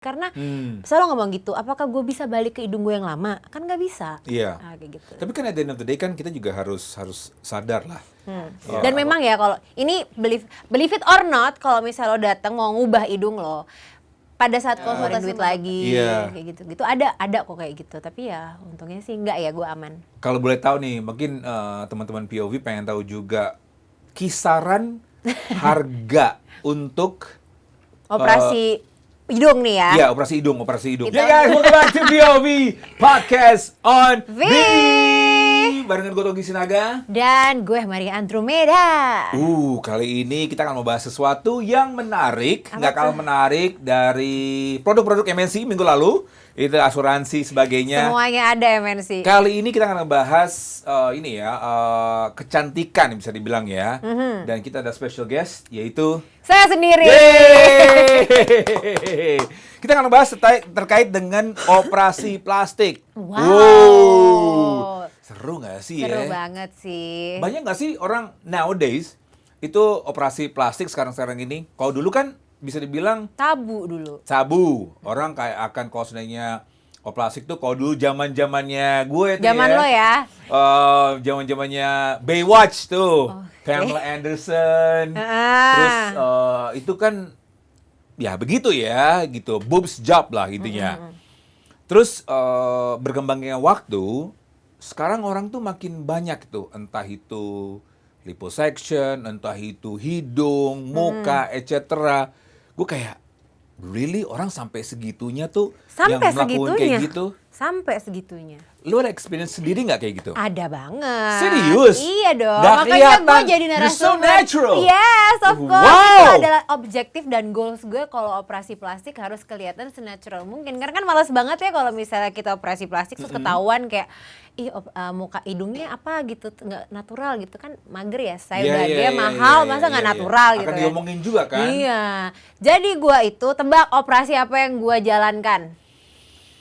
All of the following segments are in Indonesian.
Karena selalu ngomong gitu, apakah gue bisa balik ke hidung gue yang lama? Kan nggak bisa. Iya. Kayak gitu. Tapi kan at the end of the day kan kita juga harus sadar lah. Ya, Dan memang ya kalau ini believe it or not, kalau misalnya lo datang mau ngubah hidung lo, pada saat lo ngeluarin duit lagi, kayak gitu ada kok kayak gitu. Tapi ya untungnya sih enggak ya, gue aman. Kalau boleh tahu nih, mungkin teman-teman POV pengen tahu juga kisaran harga untuk operasi hidung nih ya. Iya, operasi hidung. Ya guys, welcome back to POV Podcast on V. Barengan gue Togi Sinaga dan gue Maria Andromeda. Kali ini kita akan membahas sesuatu yang menarik, nggak kalah menarik dari produk-produk MNC minggu lalu. Itu asuransi sebagainya. Semuanya ada MNC. Kali ini kita akan membahas kecantikan bisa dibilang ya. Dan kita ada special guest yaitu saya sendiri. Kita akan membahas terkait dengan operasi plastik. Wow. Seru nggak sih Seru ya? banget sih. Banyak nggak sih orang nowadays itu operasi plastik sekarang ini? Kalau dulu kan bisa dibilang tabu dulu. Orang kayak akan kalau seandainya plastik tuh kalau dulu zamannya gue tuh zaman lo ya. Zamannya Baywatch tuh. Pamela Anderson. Terus itu kan ya begitu ya gitu. Boobs job lah intinya. Terus berkembangnya waktu, sekarang orang tuh makin banyak tuh, entah itu liposuction, entah itu hidung, muka, etc. Gue kayak, really orang sampai segitunya tuh yang melakukan kayak gitu? Sampai segitunya. Lu ada experience sendiri nggak kayak gitu? Ada banget. Serius? Iya dong. Nggak makanya kelihatan. gue jadi You're narasumber. so natural. Yes, of course. Wow. Itu adalah objektif dan goals gue kalau operasi plastik harus kelihatan senatural mungkin. Karena kan malas banget ya kalau misalnya kita operasi plastik terus ketahuan kayak muka hidungnya apa gitu nggak natural gitu kan, mager ya. Saya udah dia mahal, masa nggak natural gitu. Akan diomongin juga kan? Iya. Jadi gue itu tebak operasi apa yang gue jalankan.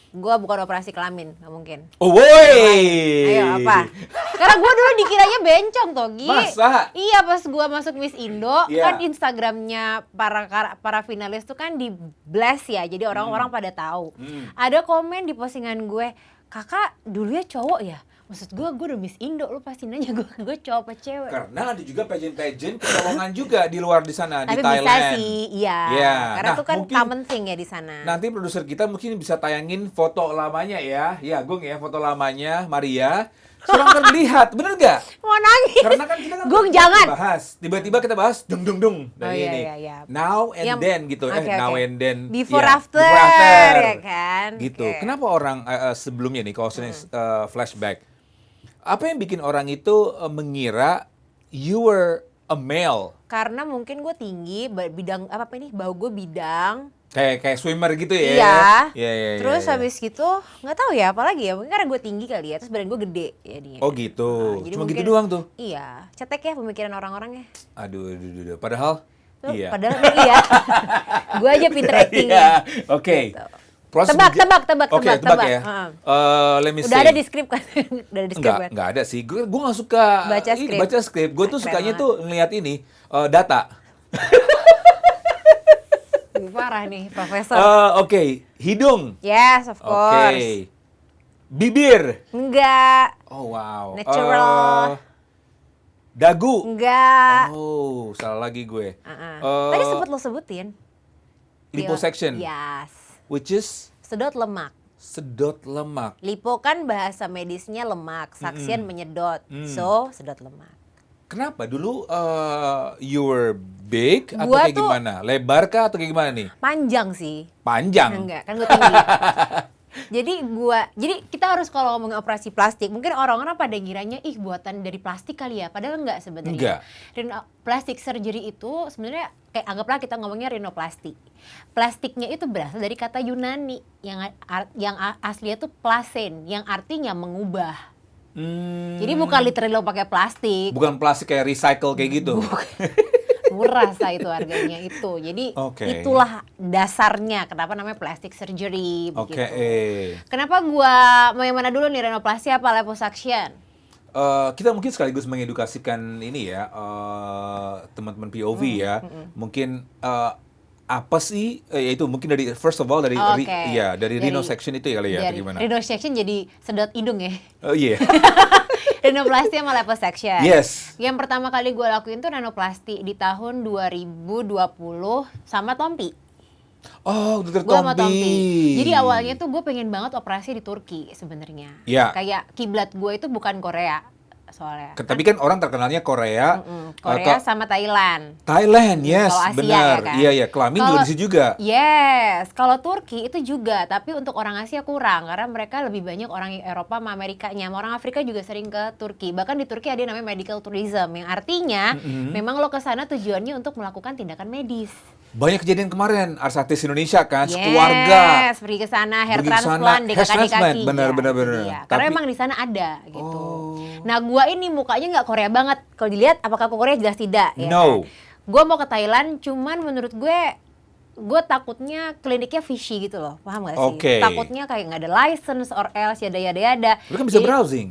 Gue bukan operasi kelamin, nggak mungkin. Oh woi. Ayo apa? Karena gue dulu dikiranya bencong Togi. Masa? Iya, pas gue masuk Miss Indo Yeah. kan Instagramnya para finalis tuh kan di blast ya, jadi orang-orang pada tahu. Ada komen di postingan gue, kakak dulunya cowok ya? Maksud gue udah Miss Indo, lu pasti nanya gue cowok apa cewek? Karena ada juga pageant kecolongan juga di luar di sana. Tapi di Thailand. bisa sih, iya. Yeah. Karena itu kan mungkin common thing ya di sana. Nanti produser kita mungkin bisa tayangin foto lamanya ya. Ya, Gung ya, foto lamanya Maria. Surang terlihat, bener nggak? Mau nangis. Karena kan kita Gung, jangan. bahas. Tiba-tiba kita bahas dung dari ini. Iya. Now and then gitu. Now and then. Before ya, after, ya kan? Gitu. Okay. Kenapa orang sebelumnya nih kalau flashback, apa yang bikin orang itu mengira you were a male? Karena mungkin gue tinggi, bau gue bidang. Kayak swimmer gitu ya? Iya. Terus habis gitu, nggak tahu ya apalagi ya, mungkin karena gue tinggi kali ya, terus badan gue gede jadinya. Oh gitu, jadi cuma mungkin, gitu doang tuh? Iya, cetek ya pemikiran orang-orang ya. Aduh. Padahal iya. Padahal iya. Gue aja pinter acting ya. Oke. Gitu. Proses Tebak ya. Let me Udah say. ada di skrip kan? Udah ada di skrip kan? Enggak ada sih. Gue nggak suka baca skrip. Gue tuh sukanya tuh ngeliat ini data. Parah nih, Profesor. Oke. Hidung. Yes, of course. Oke. Bibir. Enggak. Oh wow. Natural. Dagu. Enggak. Oh, salah lagi gue. Tadi lo sebutin. Liposuction. Yes. Which is? Sedot lemak. Lipo kan bahasa medisnya lemak, saksian menyedot. So, sedot lemak. Kenapa? Dulu you were big atau Gua kayak gimana? Lebar kah atau kayak gimana nih? Panjang sih. Panjang? Enggak, kan gue tinggi. Jadi kita harus kalau ngomongin operasi plastik, mungkin orang-orang pada ngiranya buatan dari plastik kali ya, padahal enggak sebenarnya. Plastik surgery itu sebenarnya kayak anggaplah kita ngomongnya rinoplastik. Plastiknya itu berasal dari kata Yunani yang aslinya tuh plasen, yang artinya mengubah. Jadi bukan literally lo pakai plastik. Bukan plastik kayak recycle kayak gitu. Murah itu harganya itu. Jadi itulah dasarnya kenapa namanya plastic surgery begitu. Kenapa yang mana dulu nih, renoplasti apa liposuction? Kita mungkin sekaligus mengedukasikan ini ya teman-teman POV ya. Mungkin apa sih? Ya itu mungkin dari first of all dari dari rhino section itu ya kali ya, atau gimana? Rhino section jadi sedot hidung ya. Oh iya. Rhinoplasty sama liposuction. Yes. Yang pertama kali gue lakuin tuh rhinoplasty di tahun 2020 sama Tompi. Oh, dokter Gue sama Tompi. Tompi. Jadi awalnya tuh gue pengen banget operasi di Turki sebenarnya. Iya. Kayak kiblat gue itu bukan Korea soalnya. Tapi kan orang terkenalnya Korea, Korea sama Thailand. Thailand, yes, Kalau Asia, benar. ya kan? Iya, kelamin juga di situ juga. Yes, kalau Turki itu juga, tapi untuk orang Asia kurang karena mereka lebih banyak orang Eropa sama Amerikanya. Orang Afrika juga sering ke Turki. Bahkan di Turki ada yang namanya medical tourism yang artinya memang lo ke sana tujuannya untuk melakukan tindakan medis. Banyak kejadian kemarin, artis Indonesia kan, Yes, sekeluarga. pergi ke sana, hair Pergi ke sana, transplant, hair transplant, kaki. benar. Iya. Karena Tapi- emang di sana ada gitu. Oh. Nah, gua ini mukanya nggak Korea banget. Kalau dilihat apakah ke Korea jelas tidak ya. No. Gua mau ke Thailand, cuman menurut gue takutnya kliniknya fishy gitu loh, paham gak sih? Oke. Takutnya kayak nggak ada license or else yada. Lu kan bisa Jadi, browsing.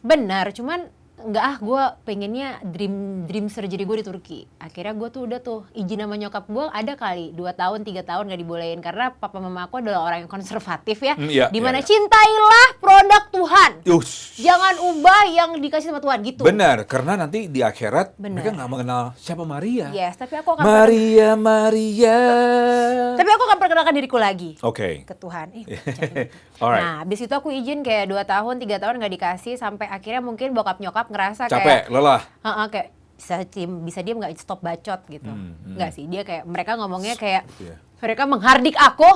benar, cuman nggak gue pengennya dream surgery gue di Turki. Akhirnya gue tuh udah tuh izin sama nyokap gue ada kali 2 tahun 3 tahun nggak dibolehin karena papa mama aku adalah orang yang konservatif ya. Iya, Dimana iya. cintailah produk Tuhan. Ush. Jangan ubah yang dikasih sama Tuhan gitu. Benar, karena nanti di akhirat Benar. mereka nggak mengenal siapa Maria. Yes, tapi aku akan Maria. tapi aku akan perkenalkan diriku lagi. Oke. Ke Tuhan. Alright. Nah, abis itu aku izin kayak 2 tahun, 3 tahun nggak dikasih sampai akhirnya mungkin bokap nyokap ngerasa Capek, kayak lelah. kayak bisa dia nggak stop bacot gitu. Nggak sih, dia kayak mereka ngomongnya kayak Gitu ya. mereka menghardik aku.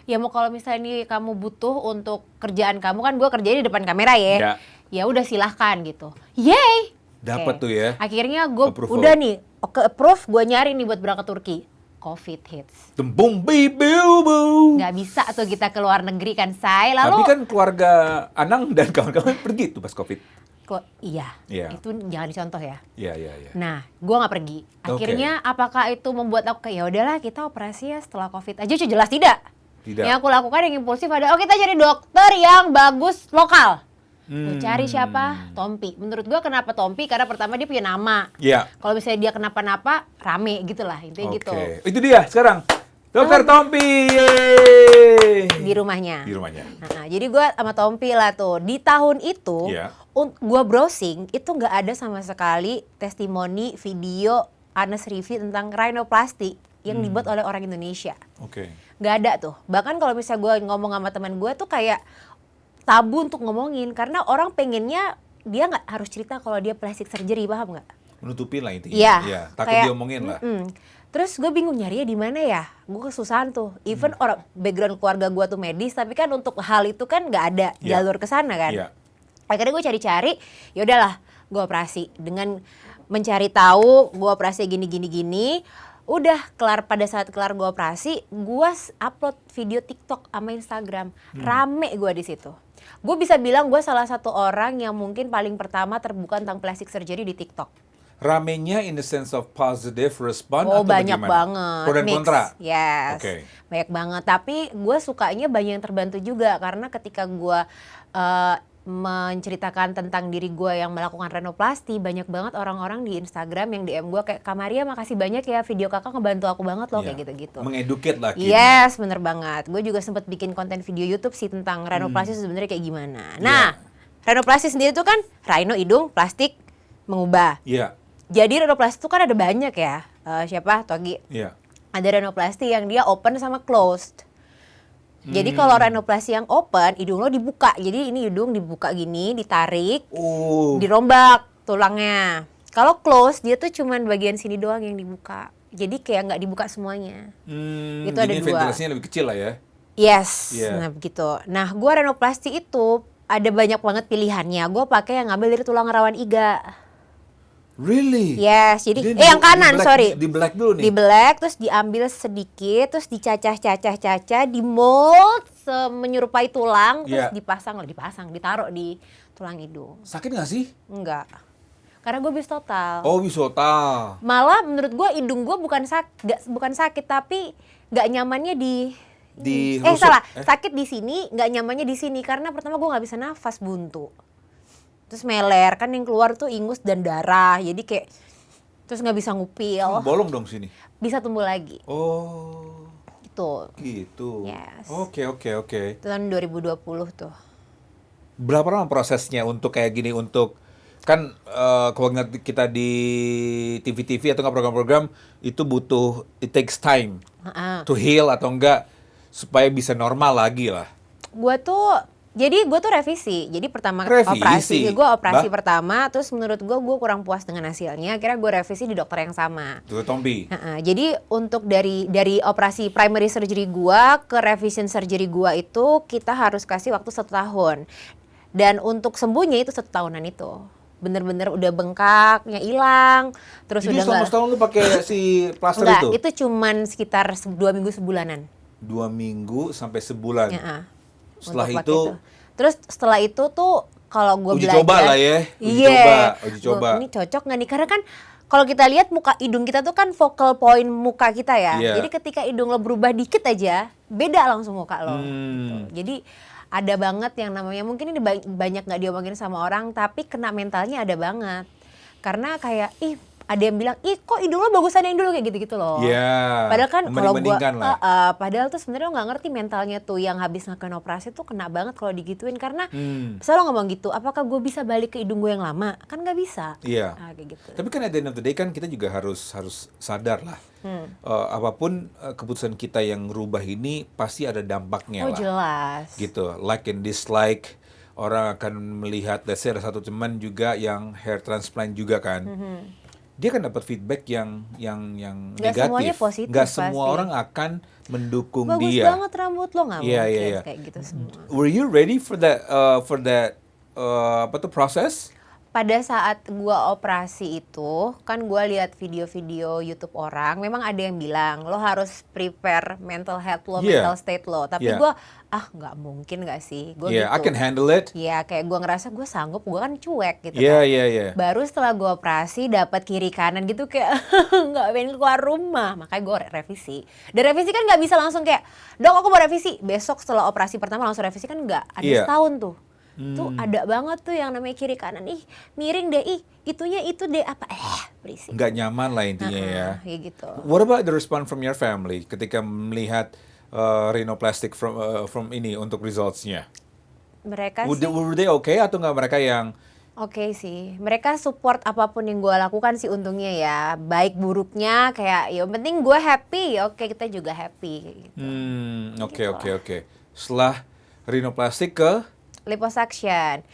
Ya mau kalau misalnya ini kamu butuh untuk kerjaan kamu kan gue kerjanya di depan kamera ya. Ya. Ya udah silahkan gitu. Yeay. Dapat Oke. tuh ya. Akhirnya gue Approval. udah nih, approve, gue nyari nih buat berangkat Turki. COVID hits. Tembung bibu. Nggak bisa tuh kita ke luar negeri kan, say. Lalu Tapi kan keluarga Anang dan kawan-kawan pergi tuh pas Covid. Iya, Iya. itu jangan dicontoh ya. Iya. Nah, gue nggak pergi. Akhirnya apakah itu membuat aku kayak ya udahlah kita operasi ya setelah COVID aja? Jelas tidak. Tidak. Yang aku lakukan yang impulsif ada, kita cari dokter yang bagus lokal. Gue cari siapa? Tompi. Menurut gue kenapa Tompi? Karena pertama dia punya nama. Iya. Kalau misalnya dia kenapa-napa, rame gitu lah, intinya gitu. Itu dia sekarang. Dokter Tompi. Yeay. Di rumahnya. Di rumahnya. Nah, jadi gue sama Tompi lah tuh. Di tahun itu, Iya. gue browsing, itu nggak ada sama sekali testimoni, video, honest review tentang rhinoplasty yang dibuat oleh orang Indonesia. Oke. Nggak ada tuh. Bahkan kalau misalnya gue ngomong sama teman gue tuh kayak tabu untuk ngomongin. Karena orang pengennya dia nggak harus cerita kalau dia plastic surgery, paham nggak? Menutupin lah intinya. Iya. Takut Kayak, diomongin lah. Terus gue bingung nyarinya di mana ya? Gue kesusahan tuh. Even orang background keluarga gue tuh medis, tapi kan untuk hal itu kan nggak ada jalur ke sana kan. Iya. Akhirnya gue cari-cari, ya udahlah, gue operasi dengan mencari tahu, gue operasi gini. Udah pada saat kelar gue operasi, gue upload video TikTok sama Instagram, rame gue di situ. Gue bisa bilang gue salah satu orang yang mungkin paling pertama terbuka tentang plastic surgery di TikTok. Ramenya in the sense of positive response Oh, atau banyak bagaimana? banget. Pro dan Mix. kontra. Yes. Oke. Banyak banget. Tapi gue sukanya banyak yang terbantu juga karena ketika gue menceritakan tentang diri gue yang melakukan rhinoplasty, banyak banget orang-orang di Instagram yang DM gue kayak, Kak Maria makasih banyak ya, video kakak ngebantu aku banget loh, kayak gitu-gitu. Mengeduket lah. Yes, bener banget. Gue juga sempat bikin konten video YouTube sih tentang rhinoplasty sebenarnya kayak gimana. Nah, rhinoplasty sendiri tuh kan rhino hidung, plastik, mengubah. Iya. Jadi rhinoplasty itu kan ada banyak ya. Siapa? Togi. Iya. Ada rhinoplasty yang dia open sama closed. Jadi kalau rhinoplasty yang open, hidung lo dibuka. Jadi ini hidung dibuka gini, ditarik, dirombak tulangnya. Kalau closed, dia tuh cuman bagian sini doang yang dibuka. Jadi kayak nggak dibuka semuanya. Itu ada Jadi 2. ventilasinya lebih kecil lah ya. Yes, Yeah. nah begitu. Nah, gua rhinoplasty itu ada banyak banget pilihannya. Gue pakai yang ngambil dari tulang rawan iga. Really? Yes, jadi Jadi yang kanan, sorry. Di black dulu nih. Di black, terus diambil sedikit, terus dicacah-cacah, di mold menyerupai tulang, terus ditaruh di tulang hidung. Sakit nggak sih? Enggak. Karena gue bis total. Oh, bis total. Malah menurut gue hidung gue bukan sakit, tapi nggak nyamannya sakit di sini, nggak nyamannya di sini karena pertama gue nggak bisa nafas buntu. Terus meler, kan yang keluar tuh ingus dan darah, jadi kayak Terus nggak bisa ngupil. Bolong dong sini. Bisa tumbuh lagi. Oh. Gitu. Yes. Oke. Itu tahun 2020 tuh. Berapa lama prosesnya untuk kayak gini, untuk kan kalau ingat kita di TV-TV atau nggak program-program itu butuh, it takes time to heal atau enggak supaya bisa normal lagi lah. Gue tuh revisi. Jadi pertama gue operasi pertama, terus menurut gue kurang puas dengan hasilnya. Akhirnya gue revisi di dokter yang sama. Dokter Tompi. Jadi untuk dari operasi primary surgery gue ke revision surgery gue itu kita harus kasih waktu 1 tahun. Dan untuk sembuhnya itu 1 tahunan itu. Bener-bener udah bengkaknya hilang, terus jadi udah selama setahun lu pakai si plaster enggak, itu? itu cuman sekitar 2 minggu sebulanan. 2 minggu sampai sebulan. Setelah Untuk itu, terus setelah itu tuh kalau gue uji belajar, coba lah ya, uji coba. Ini cocok nggak nih? Karena kan kalau kita lihat muka hidung kita tuh kan focal point muka kita ya. Yeah. Jadi ketika hidung lo berubah dikit aja, beda langsung muka lo. Gitu. Jadi ada banget yang namanya, mungkin ini banyak nggak diomongin sama orang, tapi kena mentalnya ada banget. Karena kayak, ada yang bilang, kok hidung lo bagusan yang dulu, kayak gitu-gitu loh. Yeah. Padahal kan kalau gue, padahal tuh sebenarnya nggak ngerti mentalnya tuh yang habis ngelakuin operasi tuh kena banget kalau digituin. Karena selalu ngomong gitu, apakah gue bisa balik ke hidung gue yang lama? Kan nggak bisa. Iya. Kayak gitu. Tapi kan at the end of the day kan kita juga harus sadar lah. Apapun keputusan kita yang rubah ini pasti ada dampaknya lah. Jelas. Gitu, like and dislike. Orang akan melihat, let's say ada satu teman juga yang hair transplant juga kan. Dia kan dapat feedback yang negatif. Semuanya positif. Nggak semua orang akan mendukung bagus dia. Bagus banget rambut lo, nggak mungkin kayak gitu semua. Were you ready for that proses? Pada saat gua operasi itu, kan gua lihat video-video YouTube orang, memang ada yang bilang lo harus prepare mental health lo, mental state lo. Tapi gua nggak mungkin nggak sih? Gua gitu. I can handle it. Iya, kayak gua ngerasa gua sanggup, gua kan cuek gitu kan. Baru setelah gua operasi dapat kiri kanan gitu kayak nggak pengen keluar rumah, makanya gua revisi. Dan revisi kan nggak bisa langsung kayak, dok aku mau revisi, besok setelah operasi pertama langsung revisi, kan nggak, ada setahun tuh. Tuh ada banget tuh yang namanya kiri kanan, miring deh, itunya itu deh apa, berisik. Nggak nyaman lah intinya ya. Kayak gitu. What about the response from your family ketika melihat rhinoplastic from ini untuk results-nya? Mereka were they okay atau nggak, mereka yang Oke sih, mereka support apapun yang gue lakukan sih untungnya ya, baik buruknya kayak yang penting gue happy, oke kita juga happy gitu. Oke. Setelah rhinoplastik ke liposuction.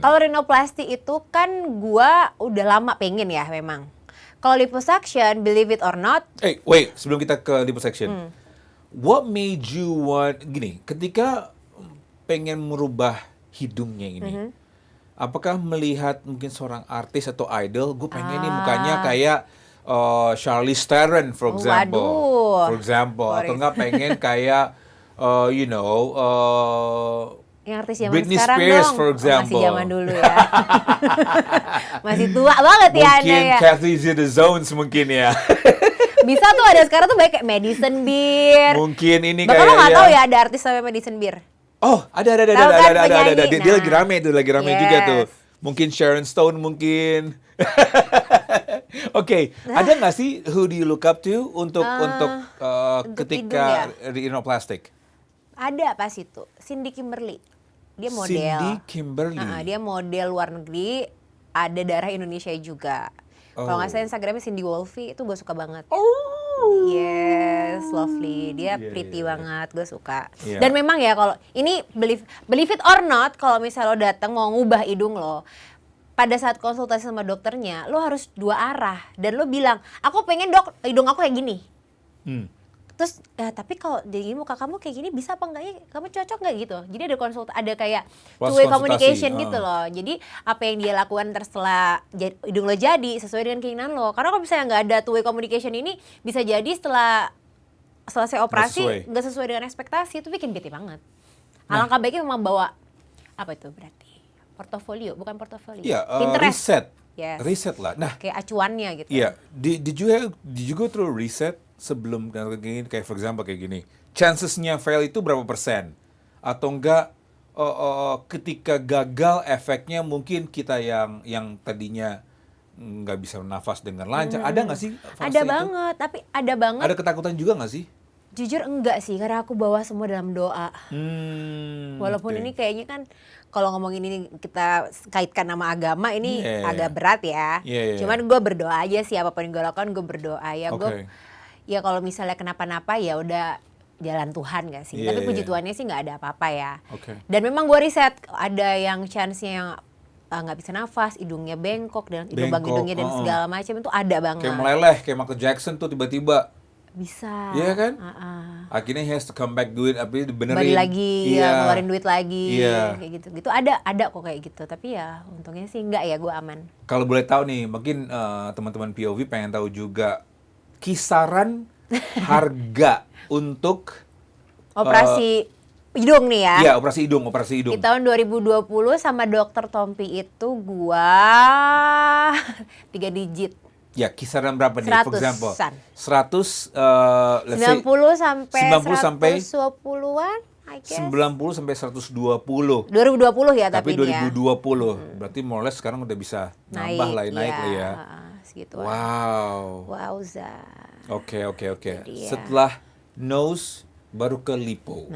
Kalau rhinoplastik itu kan gua udah lama pengen ya memang. Kalau liposuction, believe it or not. Wait, sebelum kita ke liposuction. What made you want, gini, ketika pengen merubah hidungnya ini, apakah melihat mungkin seorang artis atau idol, gue pengen nih mukanya kayak Charlize Theron, for example. Atau nggak pengen kayak, yang artis zaman Britney sekarang Spears, dong. for example. Masih zaman dulu ya. Masih tua banget ya Anda ya. Mungkin Cathy Zeta-Jones mungkin ya. Bisa tuh ada sekarang tuh baik kayak Madison Beer. Mungkin ini Bahkan kayak lo nggak tahu ya ada artis namanya Madison Beer. Oh, ada. penyanyi. Dia lagi rame juga tuh. Mungkin Sharon Stone mungkin. Oke, ada nggak sih who do you look up to untuk ketika rhinoplastic? Ada pas itu, Cindy Kimberly. Dia model. Cindy Kimberly. Dia model luar negeri, ada darah Indonesia juga. Kalau nggak salah Instagramnya Cindy Wolfie, itu gue suka banget. Yes, lovely. Dia pretty banget, gue suka. Dan memang ya kalau ini believe it or not, kalau misalnya lo datang mau ngubah hidung lo, pada saat konsultasi sama dokternya, lo harus 2 arah. Dan lo bilang, aku pengen dok, hidung aku kayak gini. Terus tapi kalau jadi muka kamu kayak gini bisa apa enggak ya, kamu cocok nggak gitu. Jadi ada ada kayak two-way communication gitu loh. Jadi apa yang dia lakukan setelah hidung lo jadi sesuai dengan keinginan lo. Karena kalau misalnya nggak ada two-way communication ini, bisa jadi setelah selesai operasi nggak sesuai dengan ekspektasi, itu bikin bete banget. Alangkah baiknya memang bawa apa itu berarti portofolio, bukan portofolio. Iya, Pinterest. Riset lah. Nah, kayak acuannya gitu. Iya, did you go through riset sebelum kayak for example kayak gini, chancesnya fail itu berapa persen? Atau enggak ketika gagal efeknya mungkin kita yang tadinya nggak bisa nafas dengan lancar. Ada nggak sih fase Ada itu? banget, tapi ada banget. Ada ketakutan juga nggak sih? Jujur enggak sih, karena aku bawa semua dalam doa. Walaupun Oke. ini kayaknya kan kalau ngomongin ini kita kaitkan nama agama ini Iya. agak berat ya. Iya. Cuman gue berdoa aja sih, apapun yang gue lakukan gue berdoa ya. Oke. Ya kalau misalnya kenapa-napa ya udah jalan Tuhan gak sih. Iya, Tapi puji iya. Tuhannya sih nggak ada apa-apa ya. Oke. Dan memang gue riset ada yang chance-nya yang nggak bisa nafas, hidungnya bengkok dan lubang Bengkok, hidungnya dan segala macam itu ada banget. Kayak meleleh, kayak Michael Jackson tuh tiba-tiba. Bisa. Iya kan? Uh-uh. Akhirnya he has to come back duit, tapi dibenerin. Balik lagi, Iya. ya ngeluarin duit lagi, Iya. kayak gitu. Gitu ada kok kayak gitu. Tapi ya untungnya sih enggak ya, gue aman. Kalau boleh tahu nih, mungkin teman-teman POV pengen tahu juga kisaran harga untuk Operasi hidung nih ya. Iya, operasi hidung. Di tahun 2020 sama dokter Tompi itu gua 3 digit. Ya, kisaran berapa nih? For example, 100-an. 100 let's say 90 sampai 90 sampai 120-an, I guess. 90 sampai 120. 2020 ya Tapi tapi ini ya. 2020. Berarti more or less sekarang udah bisa nambah lah, naik lah ya. Segituan. Wow. Wowza. Oke. Jadi ya. Setelah nose baru ke lipo.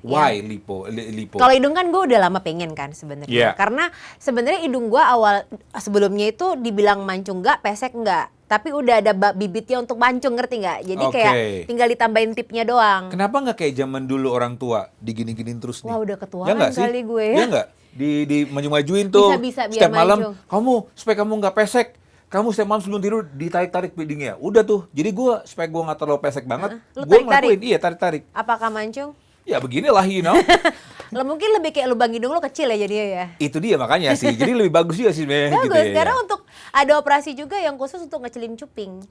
Why lipo? Kalau hidung kan gue udah lama pengen kan sebenarnya. Yeah. Karena sebenarnya hidung gue awal sebelumnya itu dibilang mancung nggak, pesek nggak. Tapi udah ada bibitnya untuk mancung, ngerti nggak? Jadi kayak tinggal ditambahin tipnya doang. Kenapa nggak kayak zaman dulu orang tua digini-giniin terus nih? Wah udah ketuaan Ya nggak sih? kali gue ya. Ya nggak? Di maju-majuin tuh. Bisa, biar setiap malam, mancung. kamu supaya kamu nggak pesek. Kamu setiap malam sebelum tidur ditarik-tarik hidungnya. Udah tuh. Jadi supaya gue nggak terlalu pesek banget, Lu gue tarik-tarik? ngelakuin. Iya, tarik-tarik. Apakah mancung? Ya beginilah, you know. Lo mungkin lebih kayak lubang hidung lo kecil ya jadinya ya. Itu dia makanya sih. Jadi lebih bagus juga sih sebenarnya. Bagus, gitu ya, karena ya. untuk ada operasi juga yang khusus untuk ngecelin cuping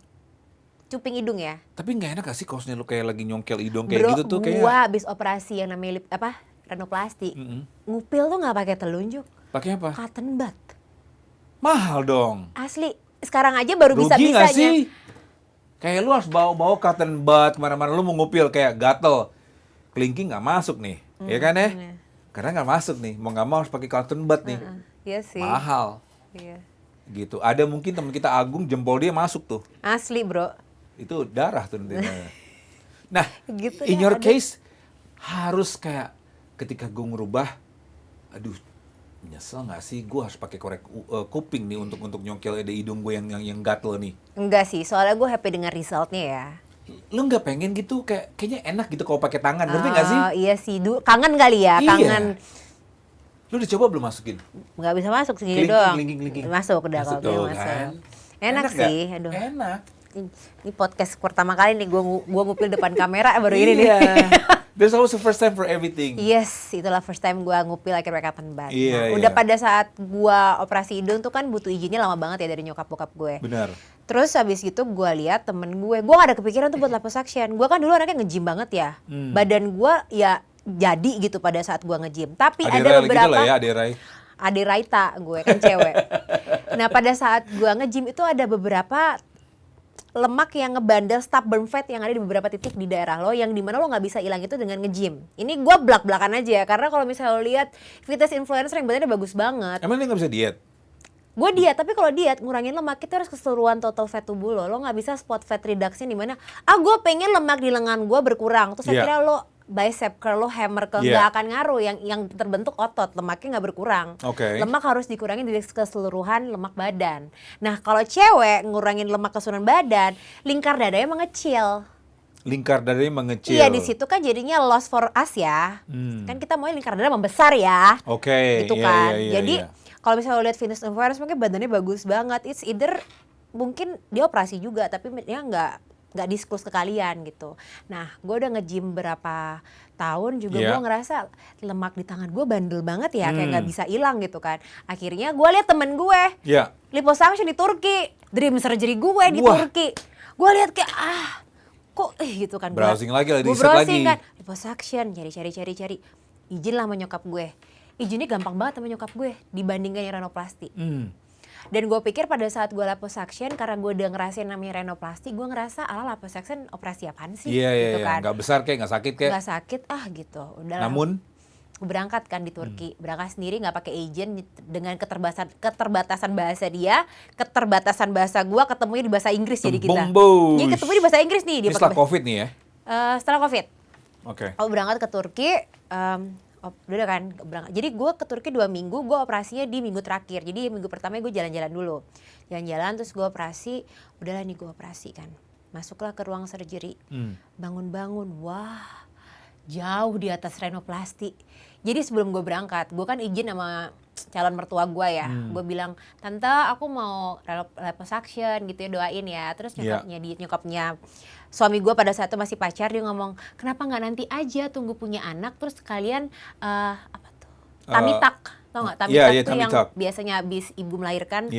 hidung ya. Tapi nggak enak gak sih kaosnya lu kayak lagi nyongkel hidung kayak gitu tuh kayak. Gua habis operasi yang namanya renoplasti. Ngupil tuh nggak pakai telunjuk, Pakai apa? cotton bud. Mahal dong. Asli, sekarang aja baru Rugi nggak bisa-bisanya. sih? Kayak lu harus bawa cotton bud kemana-mana, lu mau ngupil kayak gatel. Kelingking nggak masuk nih, ya kan ya? iya. Karena nggak masuk nih, mau nggak mau harus pakai cotton bud nih. Iya sih. Mahal. Iya. Gitu. Ada mungkin teman kita Agung jempol dia masuk tuh. Asli bro. Itu darah tuh nanti. Nah, Gitu in ya, your ada. case harus kayak ketika gue ngerubah, aduh nyesel nggak sih gue harus pakai korek kuping nih untuk nyongkel ada hidung gue yang gatel nih. Enggak sih, soalnya gue happy dengan resultnya ya. Lu nggak pengen gitu kayaknya enak gitu kalau pakai tangan, ngerti nggak sih? Iya sih, kangen kali ya, Iya. kangen. Lu udah coba belum masukin? Nggak bisa masuk sih Kelingking, doang. kelingking. Masuk udah kalau tuh, dia masuk. kan? Enak nggak? sih, aduh. Enak. Ini podcast pertama kali nih gua ngupil depan kamera baru ini nih. Iya. There's always a first time for everything. Yes, itulah first time gua ngupil akhirnya cotton bud. Iya, Udah iya. pada saat gua operasi hidung tuh kan butuh izinnya lama banget ya dari nyokap bokap gue. Benar. Terus habis gitu gue lihat temen gue gak ada kepikiran tuh buat liposuction. Gue kan dulu anaknya nge-gym banget ya. Badan gue ya jadi gitu pada saat gue nge-gym. Tapi Ade ada Rai beberapa gitu lah ya, Ade Rai. Ade Raita gue kan cewek. Nah pada saat gue nge-gym itu ada beberapa lemak yang ngebandel stubborn fat yang ada di beberapa titik di daerah lo yang dimana lo nggak bisa hilang itu dengan nge-gym. Ini gue belak-belakan aja ya karena kalau misalnya lo lihat fitness influencer yang badannya bagus banget. Emang dia nggak bisa diet? Gue diet, tapi kalau diet ngurangin lemak itu harus keseluruhan total fat tubuh lo. Lo nggak bisa spot fat reduction di mana gue pengen lemak di lengan gue berkurang. Terus Iya. akhirnya lo bicep curl lo hammer curl Iya. nggak akan ngaruh. Yang terbentuk otot, lemaknya nggak berkurang. Oke. Lemak harus dikurangin dari keseluruhan lemak badan. Nah kalau cewek ngurangin lemak keseluruhan badan, lingkar dadanya mengecil. Lingkar dadanya mengecil. Iya di situ kan jadinya loss for us ya. Kan kita mau lingkar dada membesar ya. Oke. Gitu iya, kan. iya, iya, Jadi iya. kalau misalnya lo lihat fitness influencer mungkin badannya bagus banget. It's either mungkin dia operasi juga tapi dia nggak disclose ke kalian gitu. Nah, gue udah nge-gym berapa tahun juga Iya. gue ngerasa lemak di tangan gue bandel banget ya, kayak nggak bisa hilang gitu kan. Akhirnya gue lihat temen gue Iya. liposuction di Turki, dream surgery gue di Wah. Turki. Gue lihat kayak kok gitu kan. Browsing lagi lah, gue riset browsing lagi. kan, liposuction, cari. Izin lah sama nyokap gue. Izinnya gampang banget sama nyokap gue dibandingkan yang renoplasti. Dan gue pikir pada saat gue liposuction karena gue udah ngerasain namanya renoplasti, gue ngerasa liposuction operasi apaan sih Iya, gitu iya. kan. Nggak besar kayak, nggak sakit kayak. Nggak sakit gitu. Udah lah. Namun, berangkat kan di Turki, berangkat sendiri nggak pakai agent dengan keterbatasan bahasa dia, keterbatasan bahasa gua, ketemunya di bahasa Inggris jadi kita. Jadi ketemu di bahasa Inggris nih. Ini setelah COVID nih ya? Setelah COVID. Oke. Aku berangkat ke Turki, udah kan berangkat. Jadi gue ke Turki 2 minggu, gue operasinya di minggu terakhir. Jadi minggu pertama gue jalan-jalan dulu, jalan-jalan terus gue operasi. Udahlah nih gue operasi kan, masuklah ke ruang surgery, bangun-bangun, wah jauh di atas renoplasti. Jadi sebelum gue berangkat, gue kan izin sama calon mertua gue ya, gue bilang, tante aku mau liposuction gitu ya, doain ya. Terus nyokapnya suami gue pada saat itu masih pacar, dia ngomong, kenapa nggak nanti aja tunggu punya anak terus kalian apa tuh tummy tuck, tau nggak tummy tuck tuh yang biasanya habis ibu melahirkan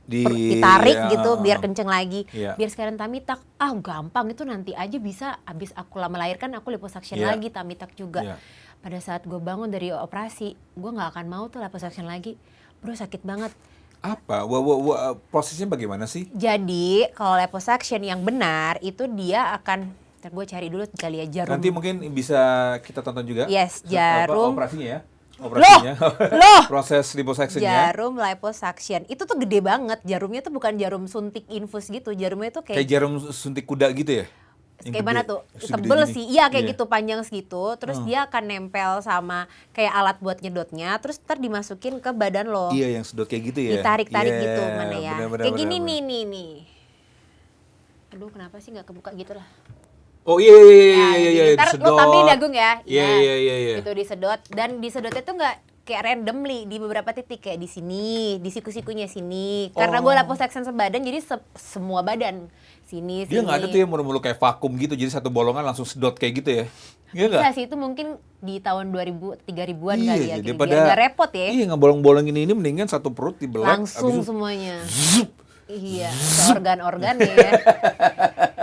ditarik gitu biar kenceng lagi, biar sekalian tummy tuck. Gampang itu, nanti aja bisa abis aku melahirkan aku liposuction lagi, tummy tuck juga. Pada saat gue bangun dari operasi, gue nggak akan mau tuh liposuction lagi, bro, sakit banget. Apa? Prosesnya bagaimana sih? Jadi kalau liposuction yang benar itu dia akan, ntar gue cari dulu kali ya jarum. Nanti mungkin bisa kita tonton juga. Yes, jarum. Operasinya ya. Loh! Proses liposuction-nya. Jarum liposuction. Itu tuh gede banget. Jarumnya tuh bukan jarum suntik infus gitu. Jarumnya tuh kayak jarum suntik kuda gitu ya? Kayak mana tuh? Tebel sih. Iya kayak gitu, panjang segitu. Terus dia akan nempel sama kayak alat buat nyedotnya. Terus ntar dimasukin ke badan lo. Iya, yang sedot kayak gitu ya? Ditarik-tarik gitu. Mana ya? Kayak gini nih. Aduh, kenapa sih nggak kebuka gitu lah. Oh iya. Ntar lo tampilin dagung ya. Iya. Itu disedot, dan disedotnya tuh nggak kayak randomly di beberapa titik, kayak di sini, di siku-sikunya sini. Karena gue liposuction sebadan, jadi semua badan sini. Dia nggak ada tuh yang mulu-mulu kayak vakum gitu, jadi satu bolongan langsung sedot kayak gitu ya? Iya nggak? Bisa sih, itu mungkin di tahun 2000, 3000-an kali ya. Jadi biar nggak repot ya. Iya, ngebolong-bolongin ini mendingan satu perut dibelah. Langsung semuanya. Iya, organ-organ ya.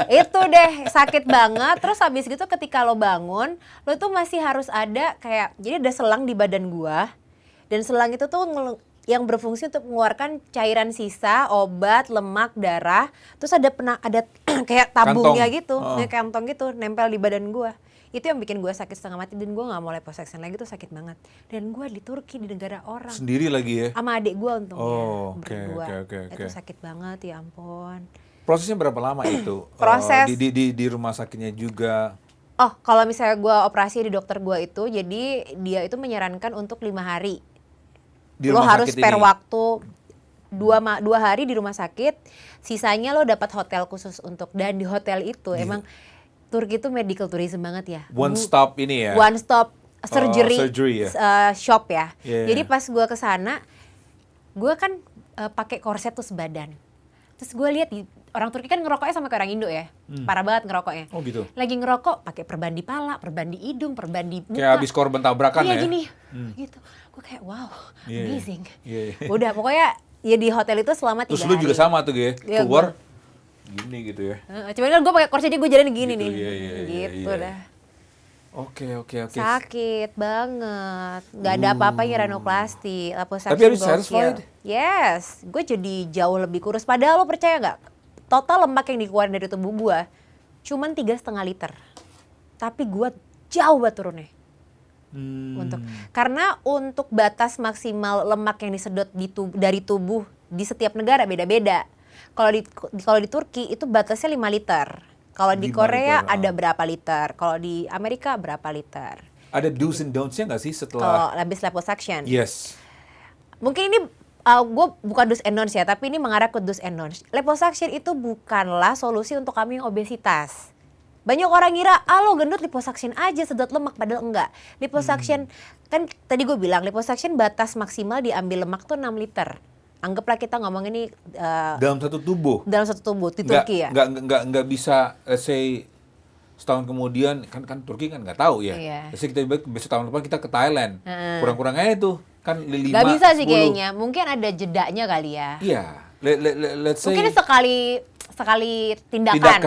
Itu deh, sakit banget. Terus habis gitu ketika lo bangun, lo tuh masih harus ada kayak, jadi ada selang di badan gua. Dan selang itu tuh yang berfungsi untuk mengeluarkan cairan sisa, obat, lemak, darah. Terus ada kayak tabungnya gitu, kayak kantong gitu, nempel di badan gua. Itu yang bikin gue sakit setengah mati, dan gue gak mau liposuction lagi, tuh sakit banget. Dan gue di Turki, di negara orang. Sendiri lagi ya? Sama adik gue untungnya, berdua. Okay. Itu sakit banget, ya ampun. Prosesnya berapa lama itu? Proses di rumah sakitnya juga? Kalau misalnya gue operasi di dokter gue itu, jadi dia itu menyarankan untuk 5 hari. Lo harus spare waktu 2 hari di rumah sakit, sisanya lo dapat hotel khusus untuk, dan di hotel itu emang Turki itu medical tourism banget ya. One stop surgery shop ya. Jadi pas gue kesana, gue kan pakai korset tuh sebadan. Terus gue lihat orang Turki kan ngerokoknya sama kayak orang Indo ya, parah banget ngerokoknya. Oh gitu. Lagi ngerokok pakai perban di pala, perban di hidung, perban di muka. Kayak habis korban tabrakan ya. Iya gini, gitu. Gue kayak wow, amazing. Udah pokoknya ya di hotel itu selama 3 hari. Terus lu juga sama tuh keluar gini gitu ya. Cuman kan gue pakai korset, jadi gue jalan gini gitu, nih. Gitu dah. Oke. Sakit banget. Gak ada apa-apanya renoplasti. Tapi harus satisfied. Yes, gue jadi jauh lebih kurus. Padahal lo percaya gak? Total lemak yang dikeluarin dari tubuh gue cuman 3,5 liter. Tapi gue jauh banget turunnya. Karena untuk batas maksimal lemak yang disedot dari tubuh di setiap negara beda-beda. Kalau di Turki itu batasnya 5 liter. Kalau di Korea ada berapa liter. Kalau di Amerika berapa liter. Ada do's and don'ts-nya nggak sih setelah? Kalau habis liposuction. Yes. Mungkin ini gue bukan do's and don'ts ya, tapi ini mengarah ke do's and don'ts. Liposuction itu bukanlah solusi untuk kami yang obesitas. Banyak orang ngira, lo gendut liposuction aja, sedot lemak, padahal enggak. Liposuction, kan tadi gue bilang, liposuction batas maksimal diambil lemak tuh 6 liter. Anggaplah kita ngomong ini dalam satu tubuh. Dalam satu tubuh di Turki ya. Nggak bisa, let's say setahun kemudian kan Turki kan nggak tahu ya. Let's say kita besok tahun depan kita ke Thailand, kurang-kurangnya itu kan 5. Nggak bisa sih 10. Kayaknya, mungkin ada jedanya kali ya. Iya, let's say. Mungkin sekali tindakan